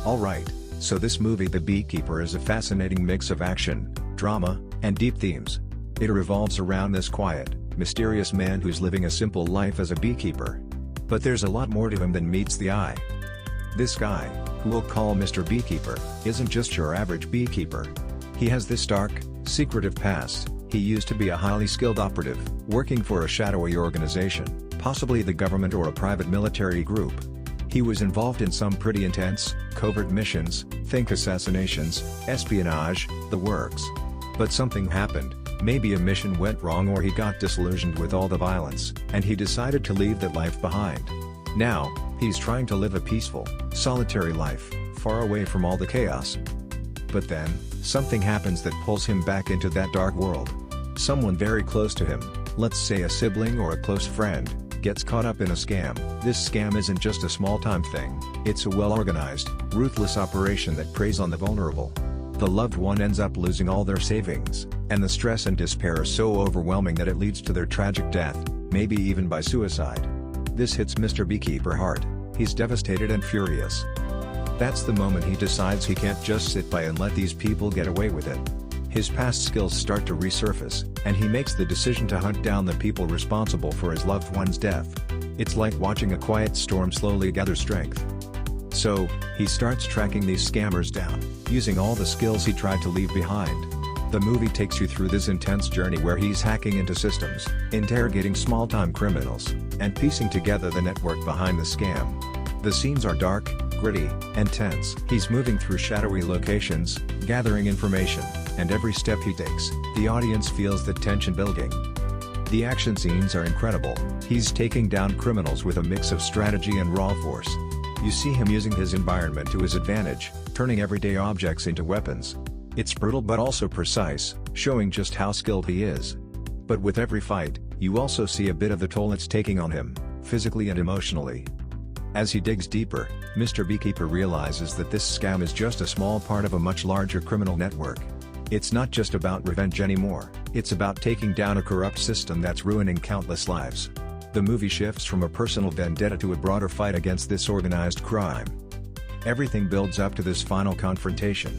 Alright, so this movie The Beekeeper is a fascinating mix of action, drama, and deep themes. It revolves around this quiet, mysterious man who's living a simple life as a beekeeper. But there's a lot more to him than meets the eye. This guy, who we'll call Mr. Beekeeper, isn't just your average beekeeper. He has this dark, secretive past. He used to be a highly skilled operative, working for a shadowy organization, possibly the government or a private military group. He was involved in some pretty intense, covert missions, think assassinations, espionage, the works. But something happened, maybe a mission went wrong or he got disillusioned with all the violence, and he decided to leave that life behind. Now, he's trying to live a peaceful, solitary life, far away from all the chaos. But then, something happens that pulls him back into that dark world. Someone very close to him, let's say a sibling or a close friend, gets caught up in a scam. This scam isn't just a small-time thing, it's a well-organized, ruthless operation that preys on the vulnerable. The loved one ends up losing all their savings, and the stress and despair are so overwhelming that it leads to their tragic death, maybe even by suicide. This hits Mr. Beekeeper hard. He's devastated and furious. That's the moment he decides he can't just sit by and let these people get away with it. His past skills start to resurface, and he makes the decision to hunt down the people responsible for his loved one's death. It's like watching a quiet storm slowly gather strength. So, he starts tracking these scammers down, using all the skills he tried to leave behind. The movie takes you through this intense journey where he's hacking into systems, interrogating small-time criminals, and piecing together the network behind the scam. The scenes are dark, gritty, and tense. He's moving through shadowy locations, gathering information, and every step he takes, the audience feels the tension building. The action scenes are incredible. He's taking down criminals with a mix of strategy and raw force. You see him using his environment to his advantage, turning everyday objects into weapons. It's brutal but also precise, showing just how skilled he is. But with every fight, you also see a bit of the toll it's taking on him, physically and emotionally. As he digs deeper, Mr. Beekeeper realizes that this scam is just a small part of a much larger criminal network. It's not just about revenge anymore, it's about taking down a corrupt system that's ruining countless lives. The movie shifts from a personal vendetta to a broader fight against this organized crime. Everything builds up to this final confrontation.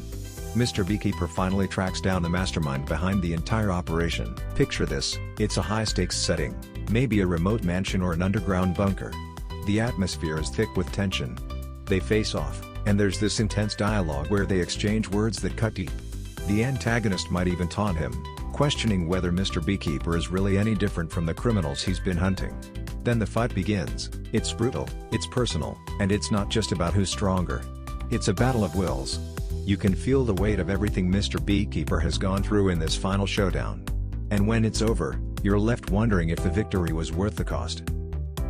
Mr. Beekeeper finally tracks down the mastermind behind the entire operation. Picture this, it's a high-stakes setting, maybe a remote mansion or an underground bunker. The atmosphere is thick with tension. They face off, and there's this intense dialogue where they exchange words that cut deep. The antagonist might even taunt him, questioning whether Mr. Beekeeper is really any different from the criminals he's been hunting. Then the fight begins. It's brutal, it's personal, and it's not just about who's stronger. It's a battle of wills. You can feel the weight of everything Mr. Beekeeper has gone through in this final showdown. And when it's over, you're left wondering if the victory was worth the cost.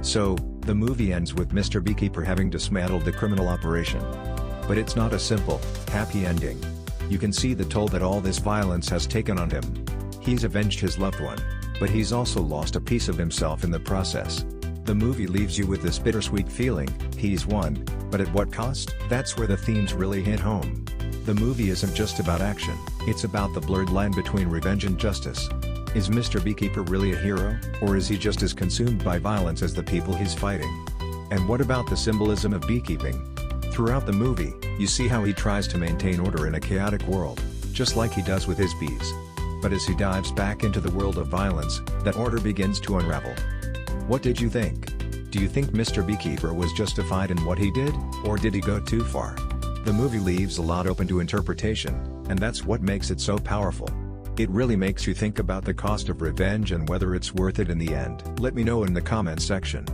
So, the movie ends with Mr. Beekeeper having dismantled the criminal operation. But it's not a simple, happy ending. You can see the toll that all this violence has taken on him. He's avenged his loved one, but he's also lost a piece of himself in the process. The movie leaves you with this bittersweet feeling, he's won, but at what cost? That's where the themes really hit home. The movie isn't just about action, it's about the blurred line between revenge and justice. Is Mr. Beekeeper really a hero, or is he just as consumed by violence as the people he's fighting? And what about the symbolism of beekeeping? Throughout the movie, you see how he tries to maintain order in a chaotic world, just like he does with his bees. But as he dives back into the world of violence, that order begins to unravel. What did you think? Do you think Mr. Beekeeper was justified in what he did, or did he go too far? The movie leaves a lot open to interpretation, and that's what makes it so powerful. It really makes you think about the cost of revenge and whether it's worth it in the end. Let me know in the comments section.